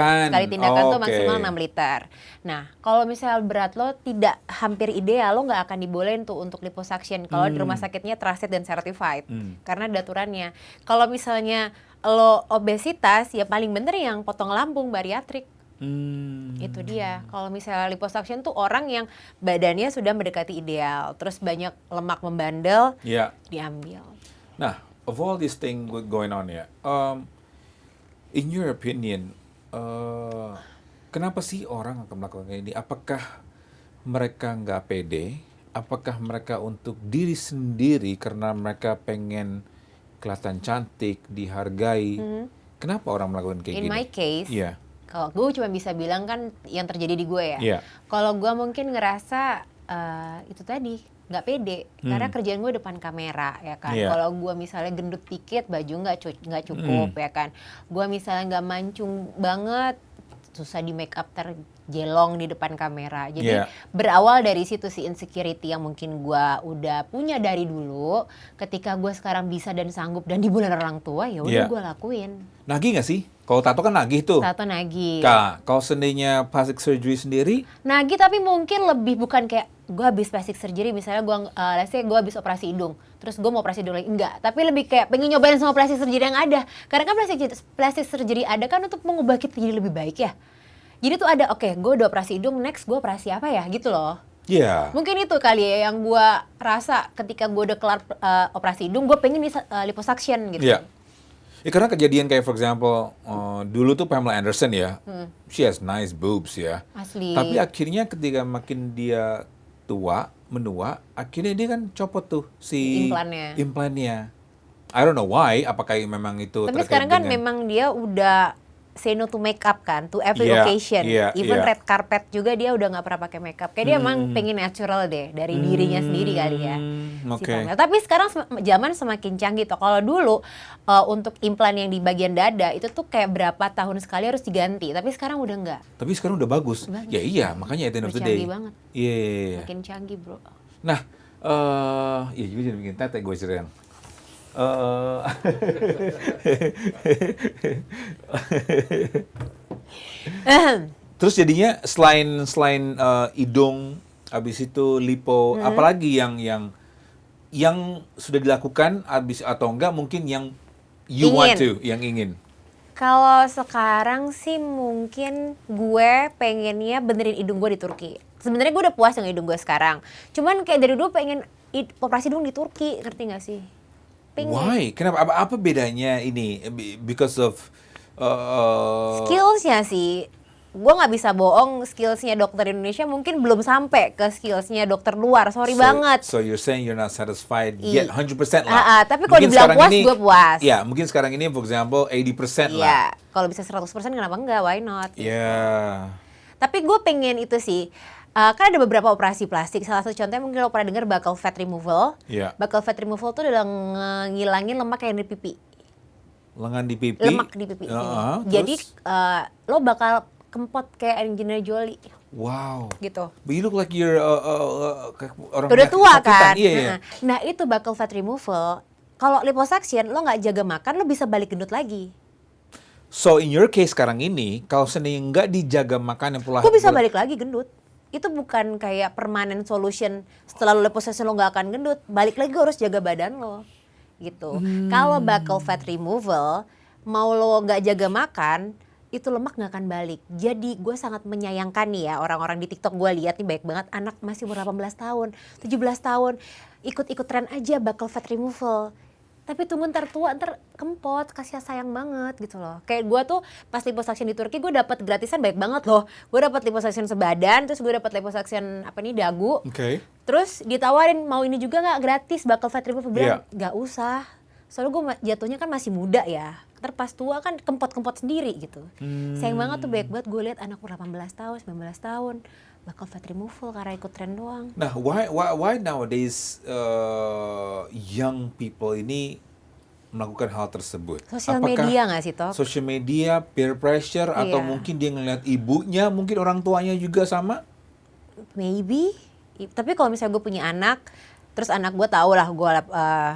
tuh maksimal 6 liter. Nah, kalau misalnya berat lo tidak hampir ideal, lo nggak akan dibolehin tuh untuk liposuction kalau di rumah sakitnya trusted dan certified. Karena ada aturannya. Kalau misalnya lo obesitas, ya paling bener yang potong lambung bariatrik. Itu dia. Kalau misalnya liposuction tuh orang yang badannya sudah mendekati ideal, terus banyak lemak membandel, diambil. Nah, of all this thing going on ya, in your opinion, kenapa sih orang akan melakukan ini? Apakah mereka nggak pede? Apakah mereka untuk diri sendiri karena mereka pengen kelihatan cantik, dihargai? Kenapa orang melakukan kayak gini? In my case, kalau gue cuma bisa bilang kan yang terjadi di gue ya. Kalau gue mungkin ngerasa itu tadi nggak pede karena kerjaan gue depan kamera ya kan. Kalau gue misalnya gendut dikit baju nggak cukup ya kan. Gue misalnya nggak mancung banget, susah di make up terjelong di depan kamera. Jadi berawal dari situ si insecurity yang mungkin gue udah punya dari dulu. Ketika gue sekarang bisa dan sanggup dan di bulan orang tua, ya udah gue lakuin. Nagih nggak sih? Kalau tato kan nagih tuh. Tato nagih. Kalau seandainya plastic surgery sendiri? Nagih tapi mungkin lebih bukan kayak gue habis plastic surgery, misalnya let's say gue habis operasi hidung, terus gue mau operasi hidung lagi, enggak. Tapi lebih kayak pengen nyobain semua plastic surgery yang ada. Karena kan plastic surgery ada kan untuk mengubah kita jadi lebih baik ya. Jadi tuh ada, oke, gue udah operasi hidung, next gue operasi apa ya gitu loh. Mungkin itu kali ya yang gue rasa ketika gue udah kelar operasi hidung, gue pengen liposuction gitu. Ya karena kejadian kayak for example, dulu tuh Pamela Anderson ya, she has nice boobs ya. Asli. Tapi akhirnya ketika makin dia menua, akhirnya dia kan copot tuh si implannya. I don't know why, apakah memang itu tapi sekarang kan memang dia udah say no to makeup kan, to every occasion. Even red carpet juga dia udah nggak pernah pakai makeup. Kayak dia emang pengen natural deh dari dirinya sendiri kali ya. Tapi sekarang zaman semakin canggih tuh. Kalau dulu untuk implan yang di bagian dada itu tuh kayak berapa tahun sekali harus diganti. Tapi sekarang udah nggak. Tapi sekarang udah bagus. Ya iya, makanya at the end of the day. Canggih banget. Makin canggih bro. Nah, ya juga jadi bikin tete gue cerita. Terus jadinya selain hidung, habis itu lipo, apalagi yang sudah dilakukan habis atau enggak mungkin yang yang ingin. Kalau sekarang sih mungkin gue pengennya benerin hidung gue di Turki. Sebenarnya gue udah puas dengan hidung gue sekarang. Cuman kayak dari dulu pengen operasi hidung di Turki, ngerti gak sih? Why? Kenapa? Apa bedanya ini? Because of skillsnya sih. Gue nggak bisa bohong, skillsnya dokter Indonesia mungkin belum sampai ke skillsnya dokter luar. Sorry banget. So you're saying you're not satisfied yet 100% lah. Tapi kalau dibilang puas, gue puas. Ya, mungkin sekarang ini for example 80% lah. Iya, kalau bisa 100% kenapa enggak? Why not? Tapi gue pengen itu sih. Kan ada beberapa operasi plastik. Salah satu contohnya mungkin lo pernah dengar buccal fat removal. Buccal fat removal itu adalah ngilangin lemak yang di pipi. Lengan di pipi. Lemak di pipi. Jadi lo bakal kempot kayak Angelina Jolie. Wow. Gitu. But you look like you're orang udah tua kan. Iya. Nah itu buccal fat removal. Kalau liposuction lo nggak jaga makan lo bisa balik gendut lagi. So in your case sekarang ini, kalau seandainya nggak dijaga makan yang pola, lo bisa balik lagi gendut. Itu bukan kayak permanent solution. Setelah lo liposuction lo nggak akan gendut, balik lagi harus jaga badan lo. Gitu. Kalau buccal fat removal, mau lo nggak jaga makan, itu lemak nggak akan balik. Jadi gue sangat menyayangkan nih ya, orang-orang di TikTok gue lihat nih baik banget, anak masih umur 18 tahun, 17 tahun, ikut-ikut tren aja buccal fat removal. Tapi tunggu ntar tua, ntar kempot, kasih sayang banget gitu loh. Kayak gue tuh pas liposuction di Turki gue dapat gratisan baik banget loh. Gue dapat liposuction sebadan, terus gue dapat liposuction dagu. Terus ditawarin mau ini juga nggak gratis buccal fat removal, bilang nggak usah. Soalnya gue jatuhnya kan masih muda ya. Ntar pas tua kan kempot-kempot sendiri gitu. Sayang banget tuh baik banget gue lihat anak umur 18 tahun, 19 tahun buccal fat removal karena ikut tren doang. Nah, why nowadays young people ini melakukan hal tersebut? Sosial media nggak sih, Tok? Social media, peer pressure, atau mungkin dia ngeliat ibunya, mungkin orang tuanya juga sama? Maybe. Tapi kalau misalnya gue punya anak, terus anak gue tahu lah gue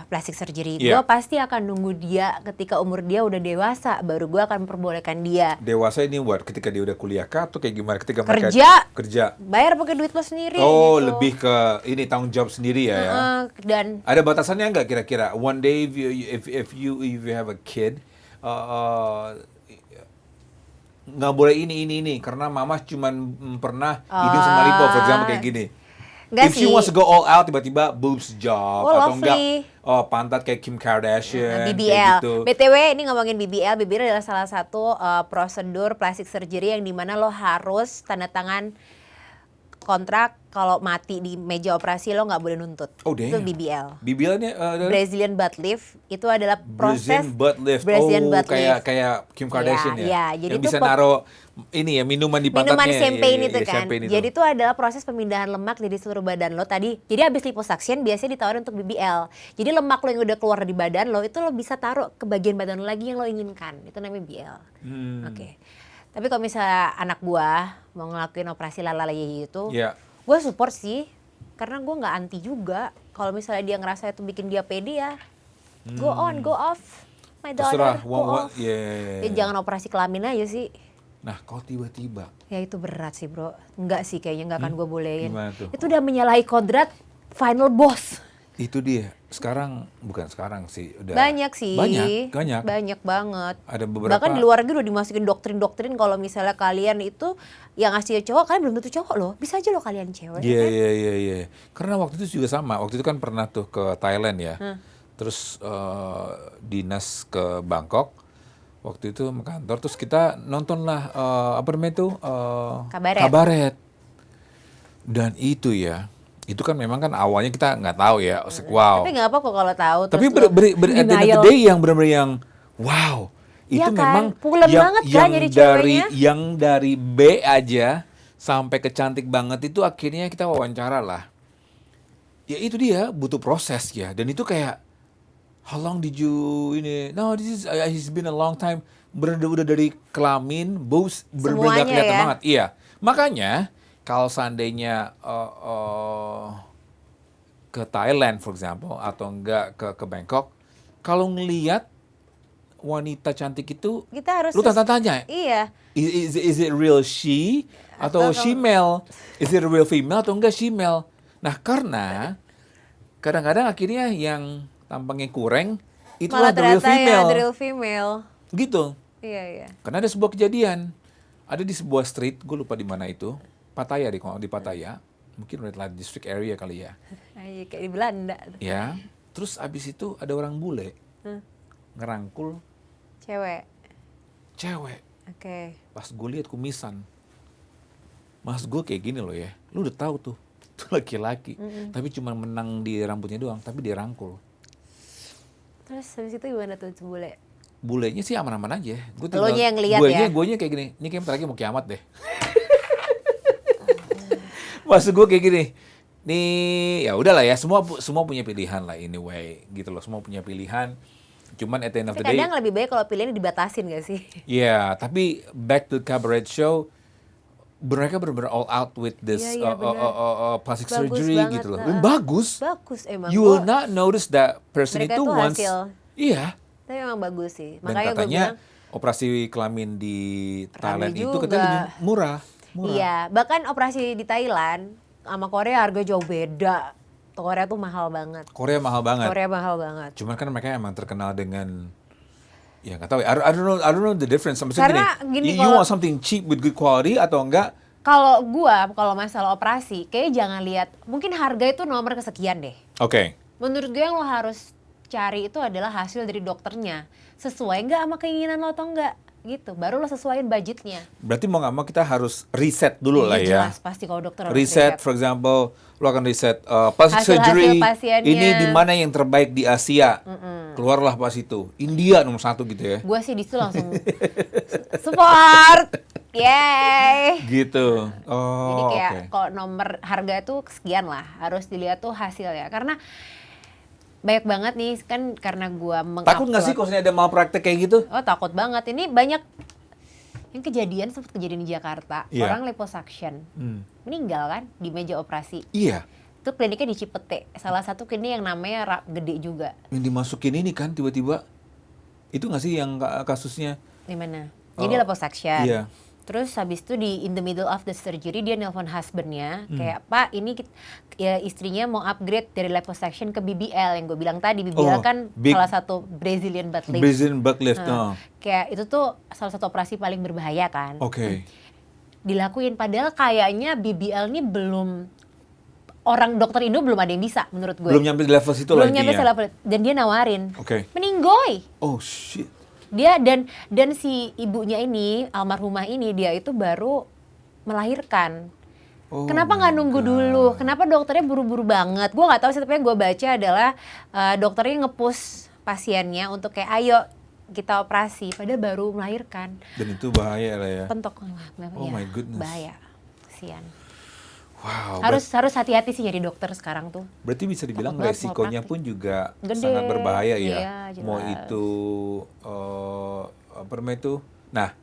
plastic surgery, gue pasti akan nunggu dia ketika umur dia udah dewasa, baru gue akan memperbolehkan dia. Dewasa ini ketika dia udah kuliah kah atau kayak gimana? Ketika kerja, bayar pakai duit lo sendiri. Oh, gitu. Lebih ke ini tanggung jawab sendiri ya. Dan ada batasannya nggak kira-kira? One day if you have a kid, nggak boleh ini karena mama cuman pernah hidung sama lipo, for example kayak gini. Enggak If sih. she wants to go all out, tiba-tiba boobs job atau lovely. enggak pantat kayak Kim Kardashian BBL. kayak gitu. BTW ini ngomongin BBL adalah salah satu prosedur plastic surgery yang dimana lo harus tanda tangan kontrak kalau mati di meja operasi lo nggak boleh nuntut. Oh, Itu damn. BBL. BBL-nya Brazilian butt lift itu adalah proses Brazilian butt lift. Brazilian butt lift. Kayak Kim Kardashian ya. Iya, jadi yang itu bisa naruh ini ya minuman di pantatnya. minuman champagne Iya, itu kan. champagne itu. Jadi itu adalah proses pemindahan lemak dari seluruh badan lo tadi. Jadi habis liposuction biasanya ditawarin untuk BBL. Jadi lemak lo yang udah keluar di badan lo itu lo bisa taruh ke bagian badan lo lagi yang lo inginkan. Itu namanya BBL. Oke. Tapi kalau misalnya anak gua mau ngelakuin operasi lalai itu, Iya. gue support sih. Karena gue nggak anti juga. Kalau misalnya dia ngerasa itu bikin dia pede ya, go on, go off. My daughter, Terserah, go off. yeah. Ya, jangan operasi kelamin aja sih. Nah, kalau tiba-tiba Ya itu berat sih bro. Enggak sih kayaknya nggak akan gue bolehin. Gimana tuh? Itu udah menyalahi kodrat final boss. itu dia. Bukan sekarang sih, udah Banyak sih. Banyak. Banyak banget. Ada beberapa. Bahkan di luar negeri udah dimasukin doktrin-doktrin kalau misalnya kalian itu yang ngasih cowok, kalian belum tentu cowok loh. Bisa aja loh kalian cewek. Iya, kan? iya. Karena waktu itu juga sama. Waktu itu kan pernah tuh ke Thailand ya. Terus dinas ke Bangkok. Waktu itu ke kantor. Terus kita nonton lah apa namanya itu kabaret. Dan itu ya. Itu kan memang kan awalnya kita nggak tahu ya. Wow. Tapi nggak apa kok kalau tahu. Tapi terus lo at the end of the denial. day yang benar-benar yang wow. Iya Itu kan? memang Pulen banget kan jadi ceweknya. yang dari B aja sampai ke cantik banget itu akhirnya kita wawancara lah. Ya itu dia butuh proses ya. Dan itu kayak how long did you ini? No, this is it's been a long time. Udah dari kelamin, boobs benar-benar nggak Semuanya kelihatan ya. banget. Iya. Makanya kalau seandainya ke Thailand for example atau enggak ke Bangkok, kalau ngelihat wanita cantik itu, Kita harus lu tanya. Iya. Is it real she atau she male? Is it a real female atau enggak she male? Nah, karena kadang-kadang akhirnya yang tampangnya kurang itulah Malah the real ternyata ya female. the real female. Gitu. Iya. Karena ada sebuah kejadian. Ada di sebuah street, gue lupa di mana itu. Pattaya di Pattaya. Mungkin Red Light District area kali ya. Ay, kayak di Belanda. Ya. Terus abis itu ada orang bule ngerangkul cewek. Oke. Pas gue lihat kumisan, mas gue kayak gini loh ya, lu udah tahu tuh, itu laki-laki, tapi cuma menang di rambutnya doang, tapi dia rangkul. Terus habis itu gimana tuh bule? Bulenya sih aman-aman aja. Elonya yang ngeliat ya? Guenya kayak gini, ini kayak bentar lagi mau kiamat deh. Maksud gue kayak gini, nih ya udahlah ya, semua punya pilihan lah anyway, gitu loh, semua punya pilihan. Cuman at the end of the day, Kadang lebih baik kalau pilihannya dibatasin gak sih? yeah, tapi back to cabaret show, mereka benar-benar all out with this Iya, benar. plastic Bagus surgery banget, gitu loh. nah. Dan bagus. Bagus emang. You will not notice that person Mereka itu tuh once. hasil. Iya. Tapi emang bagus sih. Dan Makanya gue katanya bilang, operasi kelamin di Thailand itu juga. katanya lebih murah. iya. Bahkan operasi di Thailand sama Korea harga jauh beda. Korea tuh mahal banget. Korea mahal banget. Korea mahal banget. Cuman kan mereka emang terkenal dengan, ya nggak tahu ya. I don't know the difference. Maksudnya Karena gini, gini, you kalau- want something cheap with good quality atau enggak? Kalau masalah operasi, kayak jangan lihat, mungkin harga itu nomor kesekian deh. Oke. Menurut gue yang lo harus cari itu adalah hasil dari dokternya. Sesuai nggak sama keinginan lo atau enggak? Gitu, baru lo sesuaiin budgetnya. Berarti mau nggak mau kita harus riset dulu lah ya. Jelas, pasti kalau dokter harus Riset, for example, lo akan riset plastic Hasil-hasil surgery pasiennya. ini di mana yang terbaik di Asia. Keluarlah pas itu. India nomor 1 gitu ya. Gue sih di situ langsung support. Yeay. Gitu. Jadi Oh, kayak oke. kalau nomor harga tuh sekian lah, harus dilihat tuh hasil ya. Karena banyak banget nih kan karena gua Takut nggak sih kalau misalnya ada malpraktek kayak gitu? Oh takut banget. Ini banyak yang sempat kejadian di Jakarta. Iya. Orang liposuction. Meninggal kan di meja operasi. Iya. Itu kliniknya di Cipete. Salah satu klinik yang namanya gede juga. Yang dimasukin ini kan tiba-tiba. Itu nggak sih yang kasusnya? Di mana? Jadi liposuction. Iya. Terus habis itu in the middle of the surgery dia nelpon husbandnya kayak, Pak ini ya istrinya mau upgrade dari liposuction ke BBL yang gue bilang tadi. BBL kan salah satu Brazilian butt lift. Brazilian butt lift. Kayak itu tuh salah satu operasi paling berbahaya kan. Oke. Dilakuin padahal kayaknya BBL ini belum, orang dokter Indo belum ada yang bisa menurut gue. Belum nyampe di level situ lah. Belum nyampe level, dan dia nawarin. Meninggoy. Oh shit. Dia dan si ibunya ini, almarhumah ini, dia itu baru melahirkan. Kenapa nggak nunggu dulu? Kenapa dokternya buru-buru banget? Gue nggak tahu sih, tapi yang gue baca adalah dokternya nge-push pasiennya untuk kayak ayo kita operasi, padahal baru melahirkan. Dan itu bahaya lah ya. Pentok. Oh my goodness. Bahaya. Kasian. Wow. Harus hati-hati sih jadi dokter sekarang tuh. Berarti bisa dibilang resikonya pun juga gede, sangat berbahaya ya. Iya, mau itu apa namanya itu? Nah,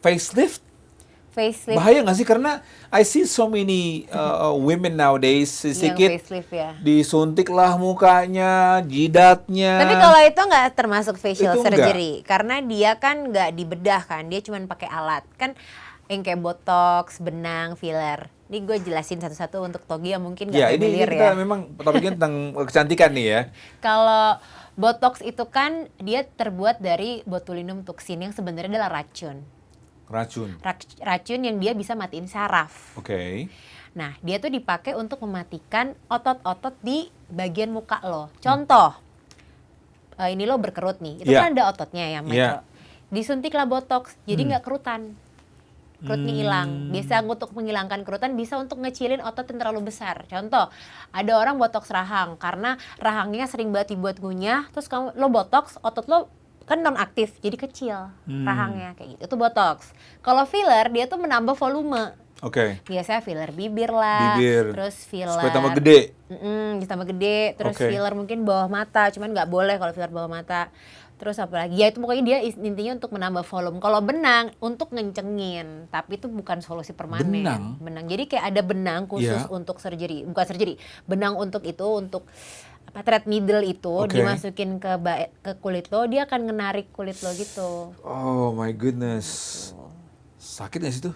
facelift. Bahaya nggak sih? Karena I see so many women nowadays sedikit disuntik lah mukanya, jidatnya. Tapi kalau itu nggak termasuk facial surgery, karena dia kan nggak dibedah kan, dia cuma pakai alat kan, yang kayak botox, benang, filler. Ini gue jelasin satu-satu untuk Togi yang mungkin nggak familiar ya. Ini kita memang topiknya tentang kecantikan nih ya. Kalau botox itu kan dia terbuat dari botulinum toxin yang sebenarnya adalah racun. Racun yang dia bisa matiin saraf. Oke. Nah, dia tuh dipakai untuk mematikan otot-otot di bagian muka lo. Contoh, ini lo berkerut nih, itu kan ada ototnya ya, Michael. Disuntiklah botox, jadi nggak kerutan. Kerutnya hilang. Biasa untuk menghilangkan kerutan bisa untuk ngecilin otot yang terlalu besar. Contoh, ada orang botox rahang karena rahangnya sering banget dibuat ngunyah, terus lo botox, otot lo kan non aktif, jadi kecil rahangnya kayak gitu. Itu botox. Kalau filler dia tuh menambah volume. Biasanya filler bibir lah, terus filler supaya tambah gede. Ditambah gede, terus filler mungkin bawah mata, cuman nggak boleh kalau filler bawah mata. Terus apa lagi? Ya itu pokoknya dia intinya untuk menambah volume. Kalau benang untuk ngencengin, tapi itu bukan solusi permanen. Benang. Jadi kayak ada benang khusus untuk surgery, bukan surgery. Benang untuk itu, untuk apa, thread needle itu dimasukin ke kulit lo, dia akan menarik kulit lo gitu. Oh my goodness. Sakit nggak sih tuh?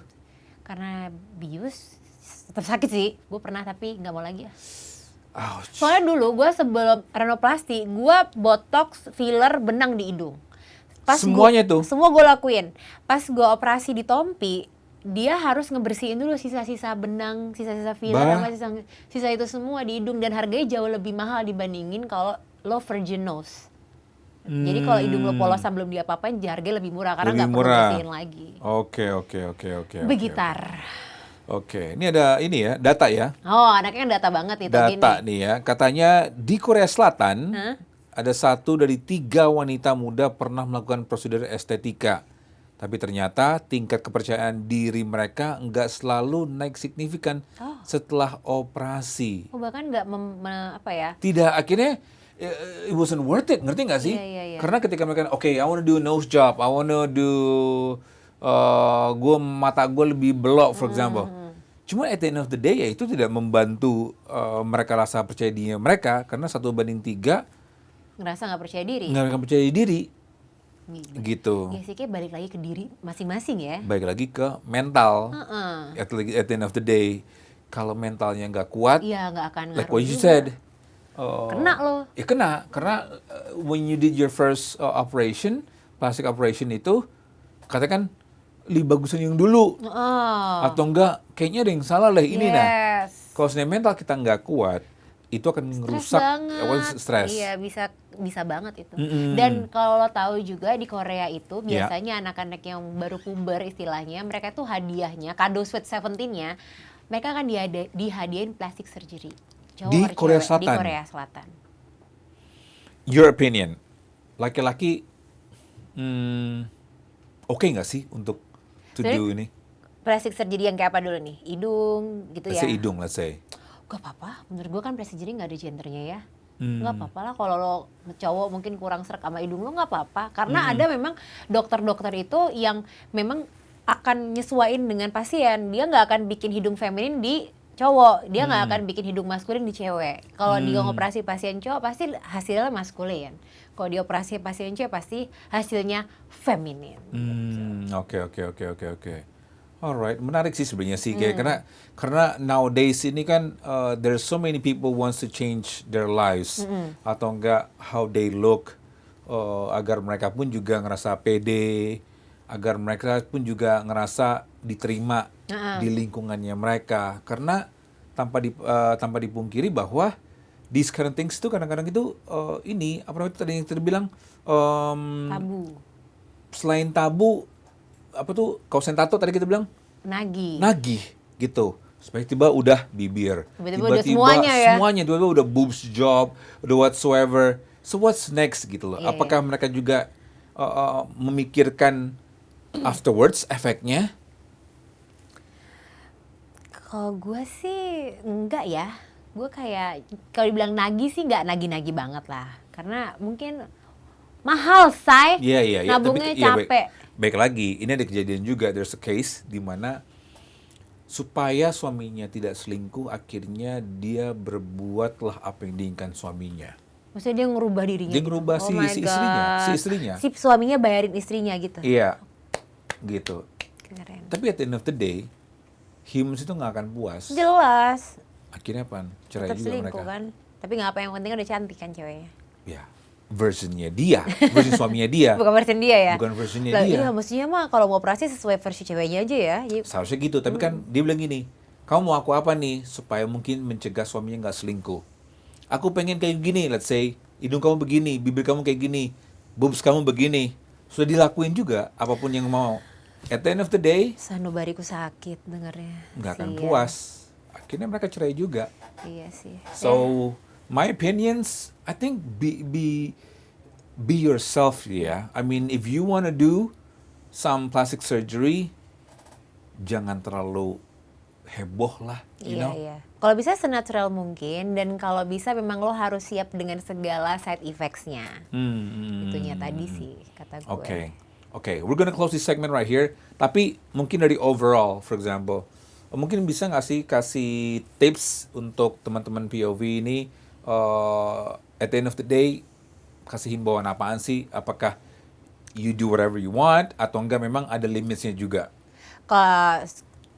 Karena bius tetap sakit sih. Gue pernah tapi nggak mau lagi ya. Ouch. Soalnya dulu gue sebelum renoplasti, gue botox, filler, benang di hidung. Semuanya tuh? Semua gue lakuin. Pas gue operasi di Tompi, dia harus ngebersihin dulu sisa-sisa benang, sisa-sisa filler, sama sisa itu semua di hidung. Dan harganya jauh lebih mahal dibandingin kalau lo virgin nose. Jadi kalau hidung lo polosan belum diapa-apain, harganya lebih murah karena nggak perlu bersihin lagi. Oke. Begitar. Oke, ini ada data ya. Oh, anaknya kan data banget itu. Data nih ya, katanya di Korea Selatan ada 1 dari 3 wanita muda pernah melakukan prosedur estetika. Tapi ternyata tingkat kepercayaan diri mereka nggak selalu naik signifikan setelah operasi. Bahkan nggak Tidak, akhirnya it wasn't worth it, ngerti nggak sih? Iya. Karena ketika mereka, I want to do a nose job, I want to do mata gue lebih belok, for example. Cuma at the end of the day ya itu tidak membantu mereka rasa percaya diri mereka, karena 1/3 ngerasa nggak percaya diri. Nggak percaya diri. Gitu. Ya sih, kayak balik lagi ke diri masing-masing ya. Balik lagi ke mental. At the end of the day, kalau mentalnya nggak kuat, nggak akan ngaruh. like what you said. Kena lo. Ya kena, karena when you did your first operation, plastic operation itu, katakan lebih bagusan yang dulu. Atau enggak, kayaknya ada yang salah lah ini. Nah, kalau sebenarnya mental kita nggak kuat, itu akan merusak, stres. Iya, bisa banget itu. Dan kalau lo tahu juga di Korea itu biasanya anak-anak yang baru puber istilahnya, mereka tuh hadiahnya, kado Sweet 17-nya, mereka akan dihadiahin plastic surgery. Di Korea Selatan. Di Korea Selatan. Your opinion, laki-laki oke nggak sih untuk do ini? Plastic surgery yang kayak apa dulu nih? Hidung gitu ya? Hidung, let's say. Gak apa-apa, menurut gue kan plastic surgery gak ada gendernya ya. Gak apa-apa lah kalau lo cowok mungkin kurang serak sama hidung lo, gak apa-apa. Karena ada memang dokter-dokter itu yang memang akan nyesuaiin dengan pasien. Dia gak akan bikin hidung feminin di cowok, dia nggak akan bikin hidung maskulin di cewek. Kalau dia ngoperasi pasien cowok pasti hasilnya maskulin. Kalau dia operasi pasien cewek pasti hasilnya feminin. Oke. Alright, menarik sih sebenarnya sih kayak karena nowadays ini kan there's so many people wants to change their lives atau enggak how they look agar mereka pun juga ngerasa pede, agar mereka pun juga ngerasa diterima di lingkungannya mereka. Karena tanpa dipungkiri bahwa these kind of things itu kadang-kadang itu ini apa namanya tadi yang tadi bilang Tabu. selain tabu apa tuh kausen tato tadi kita bilang nagih gitu supaya tiba udah bibir Tiba-tiba udah semuanya ya tiba-tiba udah boobs job udah whatsoever, so what's next gitu loh. Apakah mereka juga memikirkan afterwards efeknya? Kalau gue sih enggak ya, gue kayak kalau dibilang nagih sih nggak nagih-nagih banget lah, karena mungkin mahal say, Iya. nabungnya Tapi, capek. Baik lagi, ini ada kejadian juga, there's a case di mana supaya suaminya tidak selingkuh, akhirnya dia berbuatlah apa yang diinginkan suaminya. Maksudnya dia ngerubah dirinya. Dia ngerubah gitu. si istrinya. Si suaminya bayarin istrinya gitu. Iya, gitu. Keren. Tapi at the end of the day, humans itu nggak akan puas. Jelas. Akhirnya apa? Cerai Tetap juga selingkuh mereka. kan. Tapi nggak apa, yang penting udah cantik kan ceweknya. Ya, versionnya dia, versi suaminya dia. Bukan versi dia ya. Bukan versionnya Lah, dia. iya, maksudnya mah kalau mau operasi sesuai versi ceweknya aja ya. Seharusnya gitu, tapi kan dia bilang gini, kamu mau aku apa nih supaya mungkin mencegah suaminya nggak selingkuh? Aku pengen kayak gini, let's say, hidung kamu begini, bibir kamu kayak gini, boobs kamu begini. Sudah dilakuin juga, apapun yang mau. At the end of the day, Sanubariku sakit dengarnya. nggak akan Sian. puas. Akhirnya mereka cerai juga. Iya sih. So, my opinions, I think be yourself ya. I mean, if you wanna do some plastic surgery, jangan terlalu heboh lah, you know? Iya. Kalau bisa senatural mungkin, dan kalau bisa memang lo harus siap dengan segala side effects-nya. Itunya tadi sih kata gue. Okay, we're gonna close this segment right here. Tapi mungkin dari overall, for example, mungkin bisa nggak sih kasih tips untuk teman-teman POV ini at the end of the day kasih himbauan apaan sih? Apakah you do whatever you want atau enggak memang ada limitsnya juga? Kalau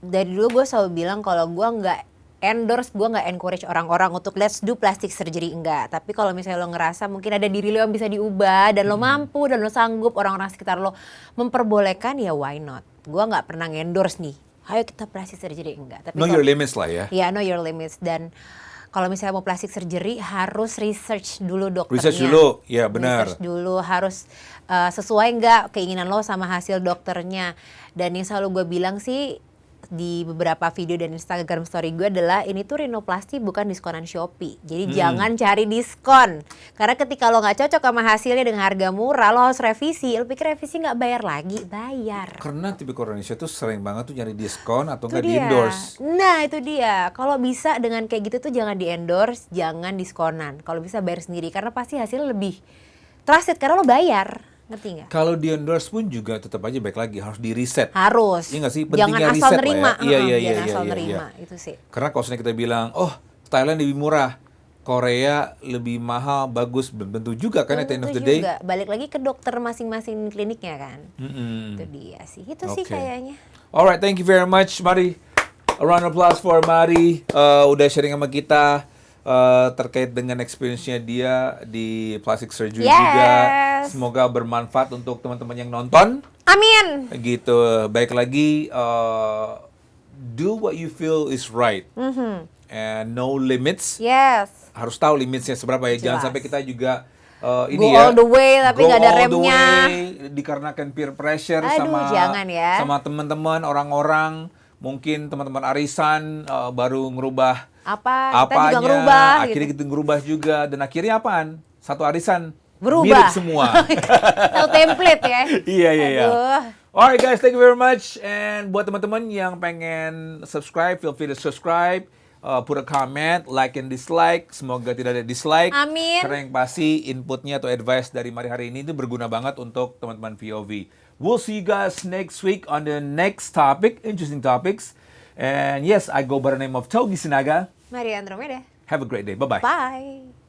dari dulu gue selalu bilang kalau gue nggak endorse, gue nggak encourage orang-orang untuk let's do plastic surgery, enggak. Tapi kalau misalnya lo ngerasa mungkin ada diri lo yang bisa diubah dan lo mampu dan lo sanggup, orang-orang sekitar lo memperbolehkan, ya why not? Gue nggak pernah endorse nih, ayo kita plastic surgery, enggak. Tapi Know your limits lah ya. Iya, know your limits. Dan kalau misalnya mau plastic surgery harus research dulu dokternya. Research dulu, ya benar. Research dulu, harus sesuai nggak keinginan lo sama hasil dokternya. Dan yang selalu gue bilang sih di beberapa video dan Instagram story gue adalah ini tuh rinoplasti bukan diskonan Shopee. Jadi jangan cari diskon. Karena ketika lo nggak cocok sama hasilnya dengan harga murah, lo harus revisi. Lo pikir revisi nggak bayar lagi? Bayar. Karena tipikal Indonesia tuh sering banget tuh nyari diskon atau Itu nggak dia. di-endorse. Nah itu dia. Kalau bisa dengan kayak gitu tuh jangan di-endorse, jangan diskonan. Kalau bisa bayar sendiri karena pasti hasilnya lebih trusted karena lo bayar. Ngerti nggak? Kalau di-endorse pun juga tetap aja baik lagi harus di-reset. Harus. Iya nggak sih? Jangan Pentingnya asal riset nerima. lah ya. Iya. Jangan asal nerima. Itu sih. Karena kalau misalnya kita bilang, oh Thailand lebih murah, Korea lebih mahal, bagus, belum tentu juga kan at the end of the day. Juga. Balik lagi ke dokter masing-masing kliniknya kan. Itu dia sih. Itu sih Oke. kayaknya. Alright, thank you very much, Mari. A round of applause for Mari. Udah sharing sama kita terkait dengan experience-nya dia di plastic surgery juga. Semoga bermanfaat untuk teman-teman yang nonton. Amin. Gitu. Baik lagi, do what you feel is right. And no limits. Yes. Harus tahu limitsnya seberapa ya. Jangan Jelas. sampai kita juga Go all the way tapi nggak ada remnya. Dikarenakan peer pressure Aduh, jangan ya. sama teman-teman, orang-orang, mungkin teman-teman arisan baru ngerubah Kita apanya, juga ngerubah. akhirnya Gitu. kita ngerubah juga, dan akhirnya apaan? Satu arisan Berubah. mirip semua. Tahu template ya. Iya. Aduh. Alright guys, thank you very much. And buat teman-teman yang pengen subscribe, feel free to subscribe. Put a comment, like and dislike. Semoga tidak ada dislike. Amin. Karena yang pasti inputnya atau advice dari Mari hari ini itu berguna banget untuk teman-teman POV. We'll see you guys next week on the next topic, interesting topics. And yes, I go by the name of Togi Sinaga. Maria Andromeda. Have a great day. Bye-bye. Bye.